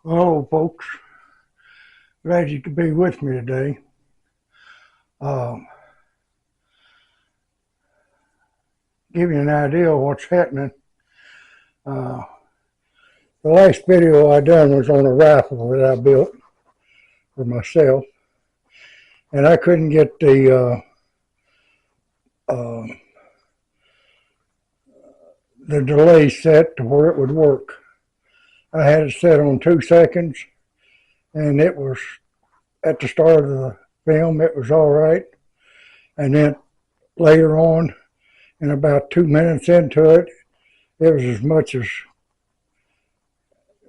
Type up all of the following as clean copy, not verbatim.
Hello, folks. Glad you could be with me today. Give you an idea of what's happening. The last video I done was on a rifle that I built for myself, and I couldn't get the delay set to where it would work. I had it set on 2 seconds, and it was at the start of the film, it was all right. And then later on, and about 2 minutes into it, it was as much as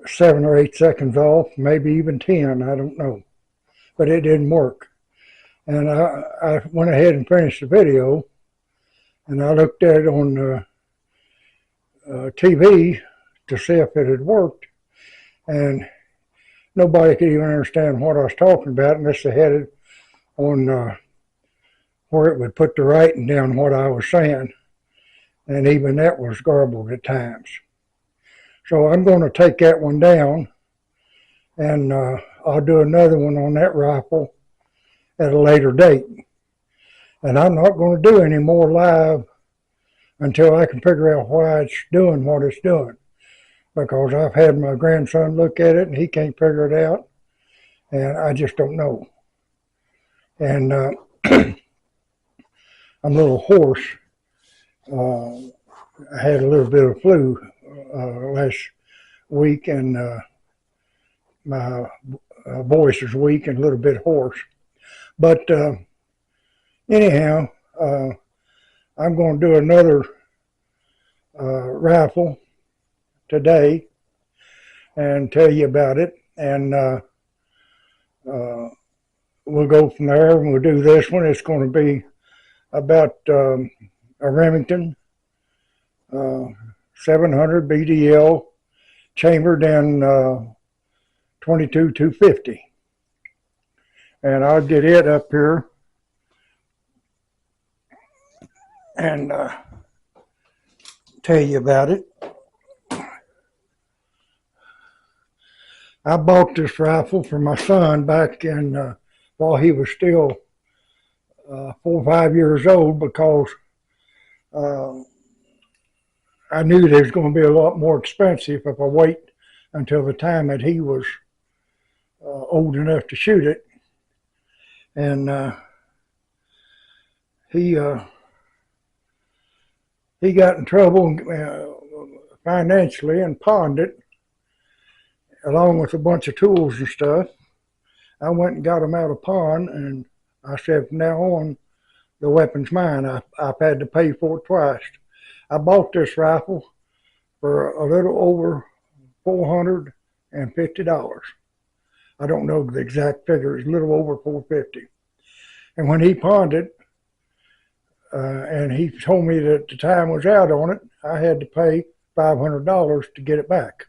7 or 8 seconds off, maybe even 10, I don't know. But it didn't work. And I went ahead and finished the video, and I looked at it on TV to see if it had worked. And nobody could even understand what I was talking about unless they had it on where it would put the writing down what I was saying. And even that was garbled at times. So I'm going to take that one down, and I'll do another one on that rifle at a later date. And I'm not going to do any more live until I can figure out why it's doing what it's doing. Because I've had my grandson look at it and he can't figure it out, and I just don't know. And I'm a little hoarse. I had a little bit of flu last week, and my voice is weak and a little bit hoarse. But anyhow, I'm going to do another rifle today and tell you about it, and we'll go from there, and we'll do this one. It's going to be about a Remington 700 BDL chambered in 22-250, and I'll get it up here and tell you about it. I bought this rifle for my son back in while he was still 4 or 5 years old, because I knew that it was going to be a lot more expensive if I wait until the time that he was old enough to shoot it. And he got in trouble financially and pawned it, along with a bunch of tools and stuff. I went and got them out of pawn, and I said, from now on, the weapon's mine. I've had to pay for it twice. I bought this rifle for a little over $450. I don't know the exact figure. It's a little over $450. And when he pawned it, and he told me that the time was out on it, I had to pay $500 to get it back.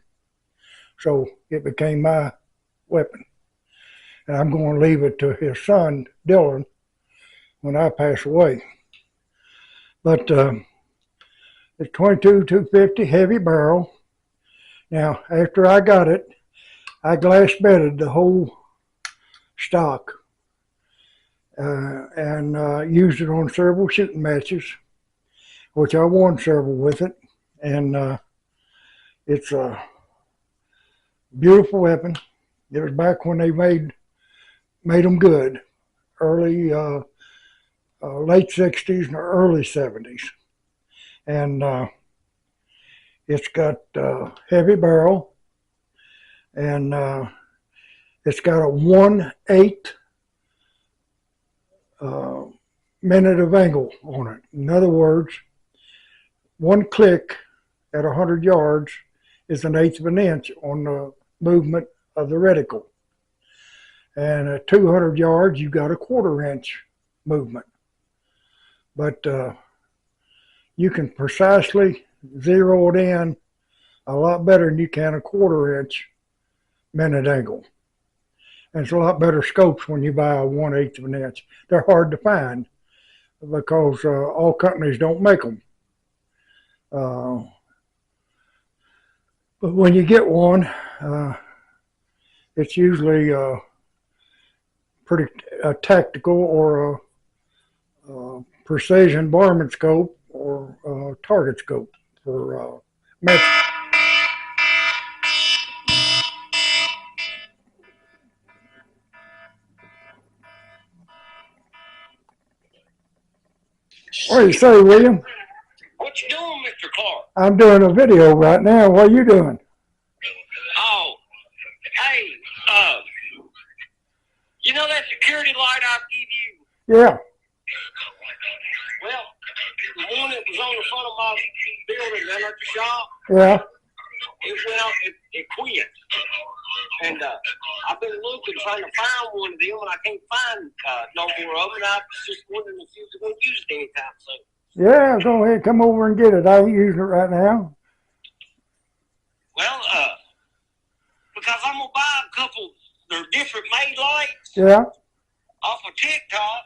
So it became my weapon. And I'm going to leave it to his son, Dylan, when I pass away. But it's 22-250 heavy barrel. Now, after I got it, I glass bedded the whole stock and used it on several shooting matches, which I won several with it. And it's a beautiful weapon. It was back when they made them good, early, late 60s and early 70s. And it's got heavy barrel, and it's got a 1/8 minute of angle on it. In other words, one click at 100 yards is 1/8 of an inch on the movement of the reticle. And at 200 yards, you got a 1/4 inch movement. But you can precisely zero it in a lot better than you can a 1/4 inch minute angle. And it's a lot better scopes when you buy a 1/8 of an inch. They're hard to find because all companies don't make them. But when you get one, it's usually pretty tactical or a precision varmint scope or target scope for match. What do you say, William? What you doing, Mr. Clark? I'm doing a video right now. What are you doing? Oh, hey, you know that security light I give you? Yeah. Well, the one that was on the front of my building down at the shop, Yeah. it went out, it quit. And I've been looking, trying to find one of them, and I can't find no more of them. And I was just wondering if you was going to use it anytime soon. Yeah, go ahead. Come over and get it. I ain't using it right now. Well, because I'm going to buy a couple, they're different made lights. Yeah. Off of TikTok,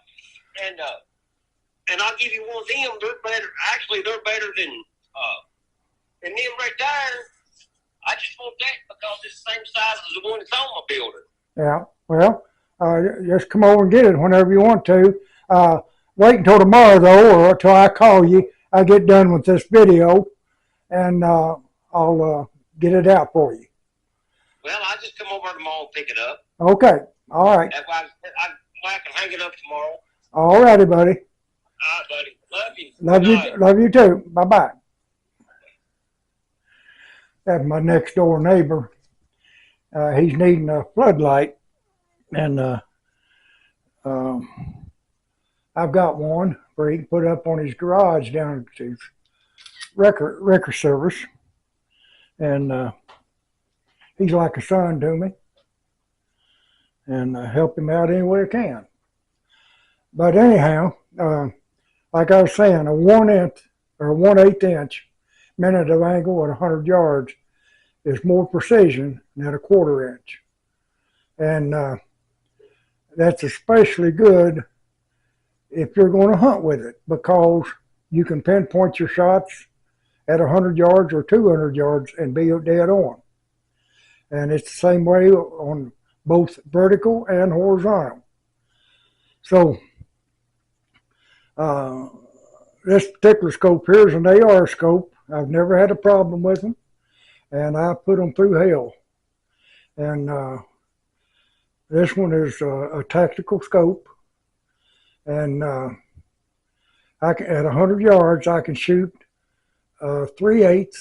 and I'll give you one of them. They're better. Actually, they're better than them right there. I just want that because it's the same size as the one that's on my building. Yeah. Well, just come over and get it whenever you want to. Wait until tomorrow, though, or until I call you. I get done with this video, and I'll get it out for you. Well, I'll just come over tomorrow and pick it up. Okay. All right. That's why I can hang it up tomorrow. All righty, buddy. All right, buddy. Love you. Love you. Love you too. Bye-bye. That's my next door neighbor. He's needing a floodlight, and I've got one where he can put up on his garage down at his record service, and he's like a son to me, and help him out any way I can. But anyhow, like I was saying, a 1/8 or a 1/8 inch minute of angle at 100 yards is more precision than a 1/4 inch. And that's especially good if you're going to hunt with it, because you can pinpoint your shots at 100 yards or 200 yards and be dead on. And it's the same way on both vertical and horizontal. So this particular scope here is an AR scope. I've never had a problem with them, and I put them through hell. And this one is a tactical scope, and I can, at 100 yards, I can shoot 3/8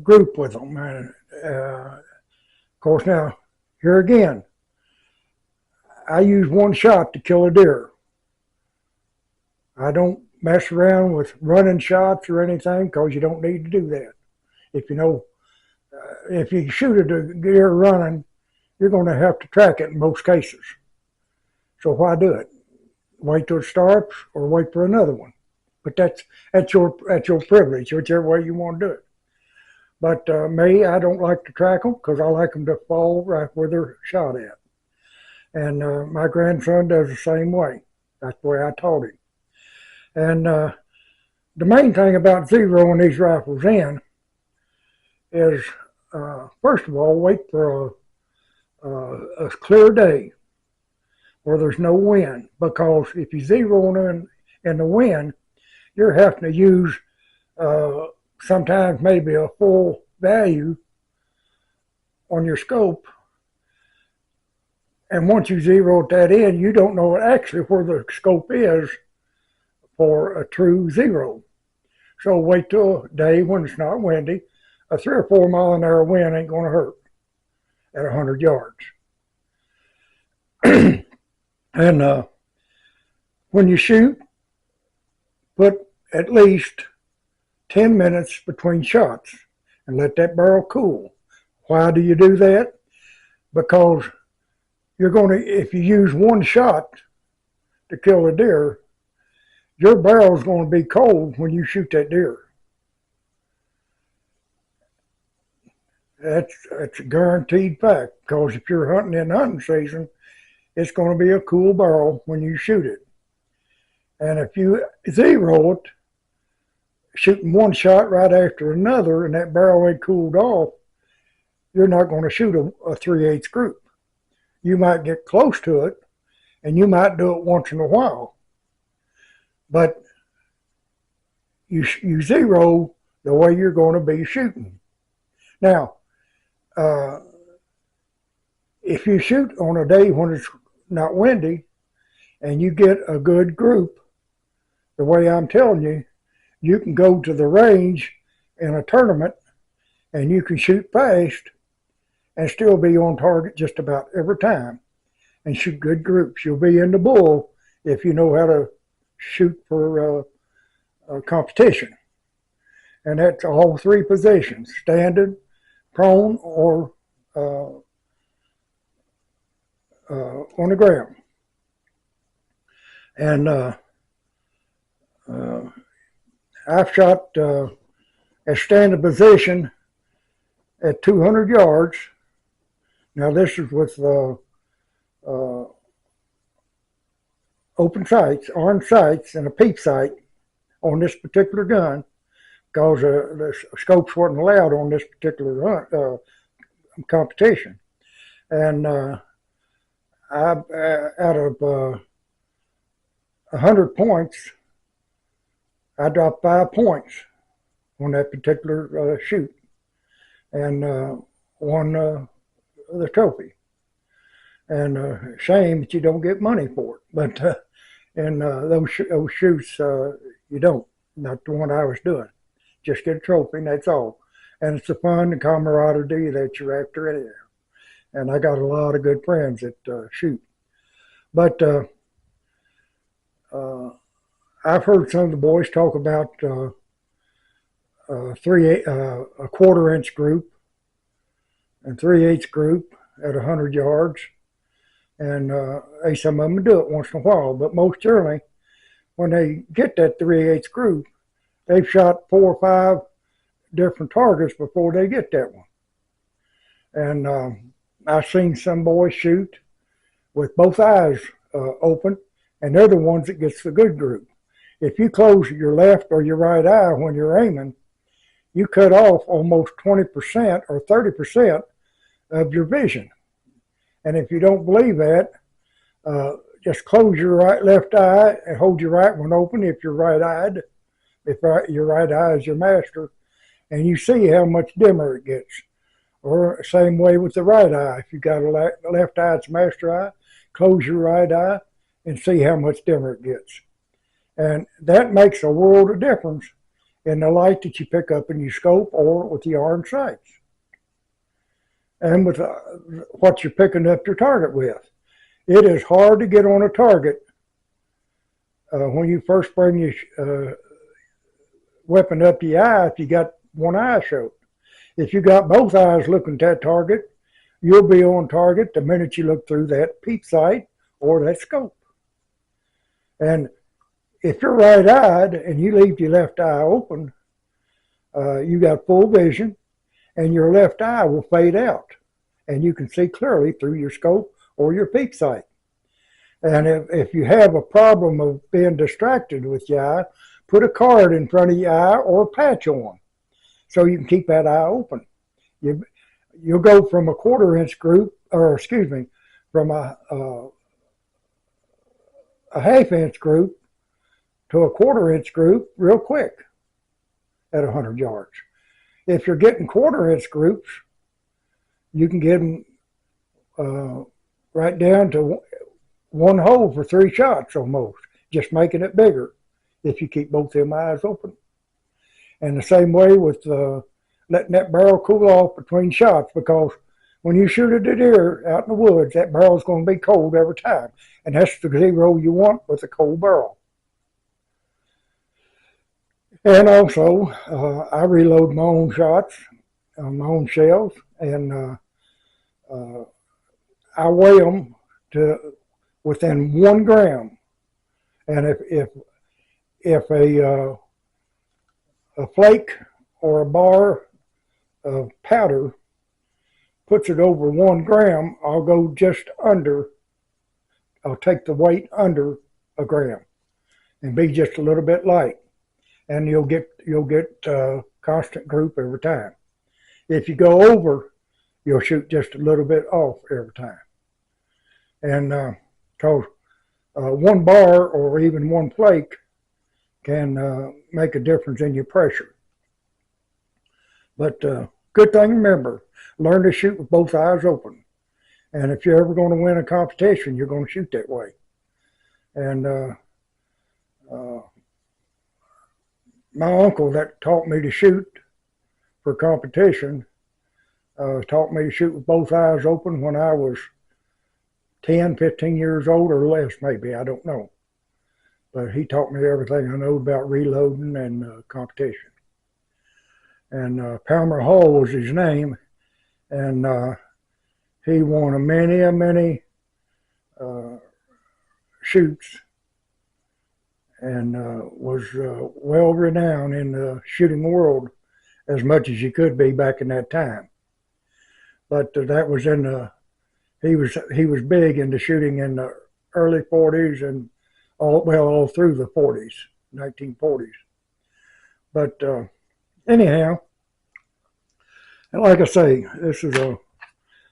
group with them. And of course, now here again, I use one shot to kill a deer. I don't mess around with running shots or anything, because you don't need to do that. If you know, if you shoot a deer running, you're going to have to track it in most cases. So why do it? Wait till it starts, or wait for another one. But that's your privilege, whichever way you want to do it. But me, I don't like to track them, because I like them to fall right where they're shot at. And my grandson does the same way. That's the way I taught him. And the main thing about zeroing these rifles in is, first of all, wait for a clear day where there's no wind, because if you zero in the wind, you're having to use sometimes maybe a full value on your scope. And once you zero that in, you don't know actually where the scope is for a true zero. So wait till a day when it's not windy. A 3 or 4 mile an hour wind ain't going to hurt at 100 yards. And when you shoot, put at least 10 minutes between shots and let that barrel cool. Why do you do that? Because you're going to, if you use one shot to kill a deer, your barrel is going to be cold when you shoot that deer. That's a guaranteed fact, because if you're hunting in hunting season, it's going to be a cool barrel when you shoot it. And if you zero it, shooting one shot right after another and that barrel ain't cooled off, you're not going to shoot a 3/8 group. You might get close to it, and you might do it once in a while, but you zero the way you're going to be shooting. Now, if you shoot on a day when it's not windy and you get a good group, the way I'm telling you, you can go to the range in a tournament and you can shoot fast and still be on target just about every time and shoot good groups. You'll be in the bull if you know how to shoot for competition. And that's all three positions, standing, prone, or on the ground. And I've shot a standing position at 200 yards. Now this is with open sights, armed sights, and a peep sight on this particular gun, because the scopes weren't allowed on this particular competition. And I, out of 100 points, I dropped 5 points on that particular shoot and won the trophy. And shame that you don't get money for it. But in those shoots, you don't. Not the one I was doing. Just get a trophy, and that's all. And it's the fun and camaraderie that you're after anyhow. And I got a lot of good friends that shoot. But I've heard some of the boys talk about a 1/4 inch group and 3/8 group at 100 yards. And some of them do it once in a while, but most generally, when they get that 3/8 group, they've shot 4 or 5 different targets before they get that one. And I've seen some boys shoot with both eyes open, and they're the ones that gets the good group. If you close your left or your right eye when you're aiming, you cut off almost 20% or 30% of your vision. And if you don't believe that, just close your left eye and hold your right one open if you're right-eyed, if your right eye is your master, and you see how much dimmer it gets. Or same way with the right eye. If you got a left eye, it's master eye, close your right eye and see how much dimmer it gets. And that makes a world of difference in the light that you pick up in your scope or with the armed sights. And with what you're picking up your target with. It is hard to get on a target when you first bring your weapon up the eye if you got one eye shut. If you got both eyes looking at that target, you'll be on target the minute you look through that peep sight or that scope. And if you're right-eyed and you leave your left eye open, you got full vision, and your left eye will fade out, and you can see clearly through your scope or your peep sight. And if you have a problem of being distracted with your eye, put a card in front of your eye or a patch on so you can keep that eye open. You'll go from a 1/4 inch group, or excuse me, from a 1/2 inch group to a 1/4 inch group real quick at 100 yards. If you're getting 1/4 inch groups, you can get them right down to one hole for 3 shots almost, just making it bigger if you keep both them eyes open. And the same way with letting that barrel cool off between shots, because when you shoot at a deer out in the woods, that barrel's going to be cold every time. And that's the zero you want with a cold barrel. And also, I reload my own shots on my own shells, and I weigh them to within 1 gram. And if a flake or a bar of powder puts it over 1 gram, I'll go just under. I'll take the weight under 1 gram and be just a little bit light. and you'll get constant group every time. If you go over, you'll shoot just a little bit off every time. And because one bar or even one flake can make a difference in your pressure. But good thing to remember, learn to shoot with both eyes open. And if you're ever going to win a competition, you're going to shoot that way. And my uncle that taught me to shoot for competition taught me to shoot with both eyes open when I was 10, 15 years old or less, maybe, I don't know. But he taught me everything I know about reloading and competition. And Palmer Hall was his name, and he won many shoots, and was well renowned in the shooting world as much as you could be back in that time. But that was in the, he was big into shooting in the early 40s and all through the 40s, 1940s. But anyhow, and like I say, this is a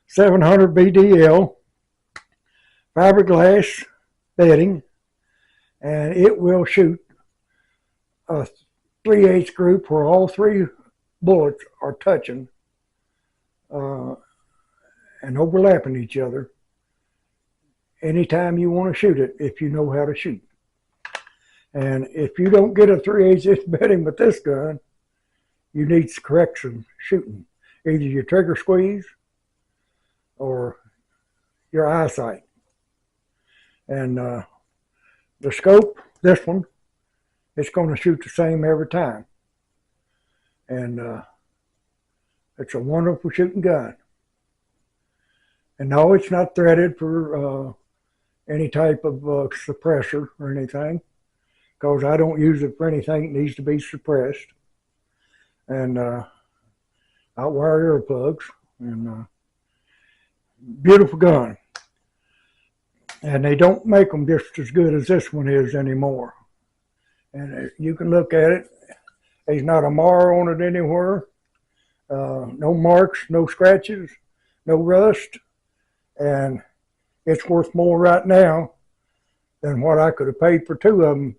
700 BDL fiberglass bedding, and it will shoot a 3/8 group where all three bullets are touching and overlapping each other anytime you want to shoot it, if you know how to shoot. And if you don't get a 3/8 inch bedding with this gun, you need to correct some shooting, either your trigger squeeze or your eyesight. And the scope, this one, it's going to shoot the same every time. And it's a wonderful shooting gun. And no, it's not threaded for any type of suppressor or anything, because I don't use it for anything that needs to be suppressed. And I wear earplugs. And beautiful gun. And they don't make them just as good as this one is anymore. And you can look at it. There's not a mar on it anywhere. No marks, no scratches, no rust. And it's worth more right now than what I could have paid for two of them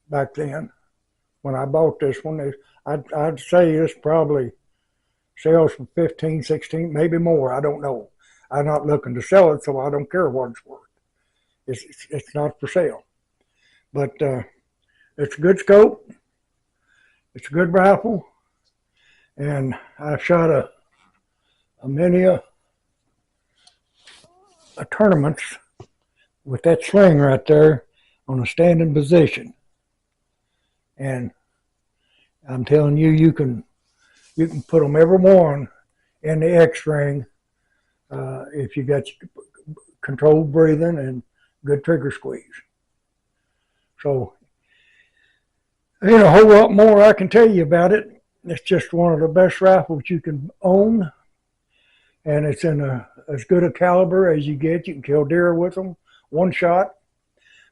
back then. When I bought this one, I'd say this probably sells for 15, 16, maybe more. I don't know. I'm not looking to sell it, so I don't care what it's worth. It's not for sale. But it's a good scope. It's a good rifle. And I've shot a many tournaments with that sling right there on a standing position. And I'm telling you, you can put them every one in the X-ring if you got controlled breathing and good trigger squeeze. So, ain't a whole lot more I can tell you about it. It's just one of the best rifles you can own, and it's in as good a caliber as you get. You can kill deer with them, one shot,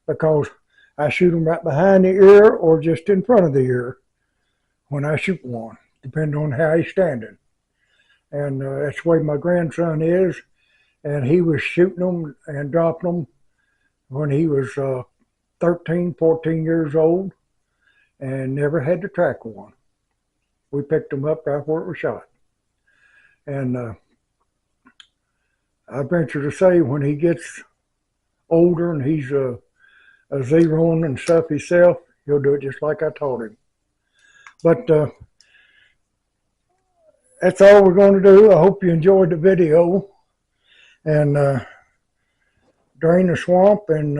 because I shoot them right behind the ear or just in front of the ear when I shoot one, depending on how he's standing. And that's the way my grandson is, and he was shooting them and dropping them when he was 13, 14 years old, and never had to track one. We picked them up right where it was shot. And I venture to say when he gets older and he's a zeroing and stuff himself, he'll do it just like I taught him. But that's all we're going to do. I hope you enjoyed the video. And drain the swamp, and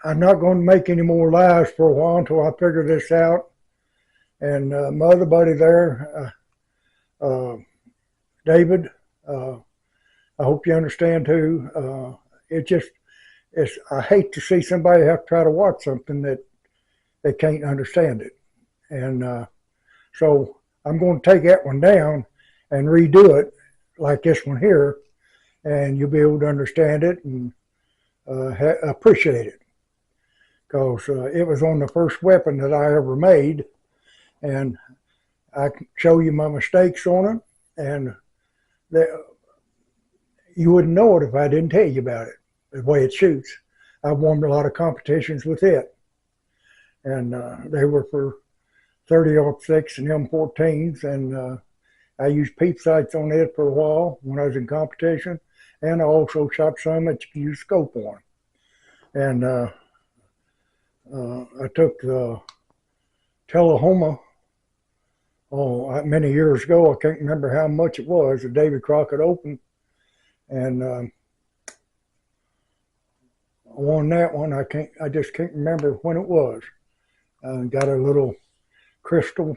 I'm not going to make any more lives for a while until I figure this out. And my other buddy there, David, I hope you understand too. I hate to see somebody have to try to watch something that they can't understand it. And so I'm going to take that one down and redo it like this one here, and you'll be able to understand it and appreciate it, because it was on the first weapon that I ever made, and I can show you my mistakes on it, and you wouldn't know it if I didn't tell you about it, the way it shoots. I've won a lot of competitions with it, and they were for 30-06 and M14s, and I used peep sights on it for a while when I was in competition, and I also shot some that you can use scope on. And I took the Tullahoma, many years ago. I can't remember how much it was, the Davy Crockett Open, and I won that one. I just can't remember when it was. Got a little crystal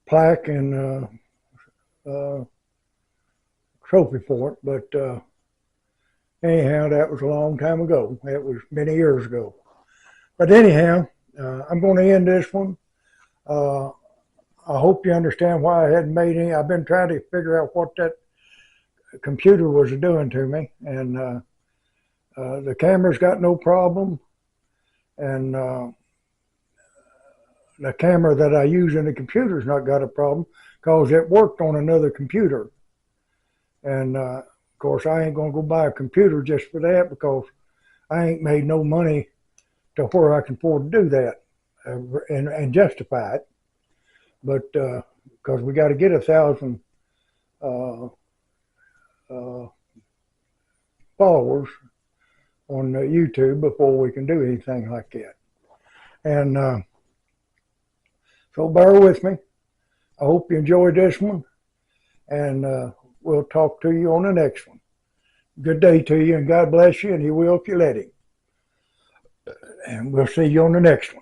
plaque and trophy for it, but anyhow, that was a long time ago. That was many years ago. But anyhow, I'm going to end this one. I hope you understand why I hadn't made any. I've been trying to figure out what that computer was doing to me, and the camera's got no problem, and the camera that I use in the computer's not got a problem, because it worked on another computer. And of course, I ain't gonna go buy a computer just for that, because I ain't made no money to where I can afford to do that and justify it. But because we got to get 1,000 followers on YouTube before we can do anything like that. And so bear with me. I hope you enjoyed this one, and we'll talk to you on the next one. Good day to you, and God bless you, and He will if you let Him. And we'll see you on the next one.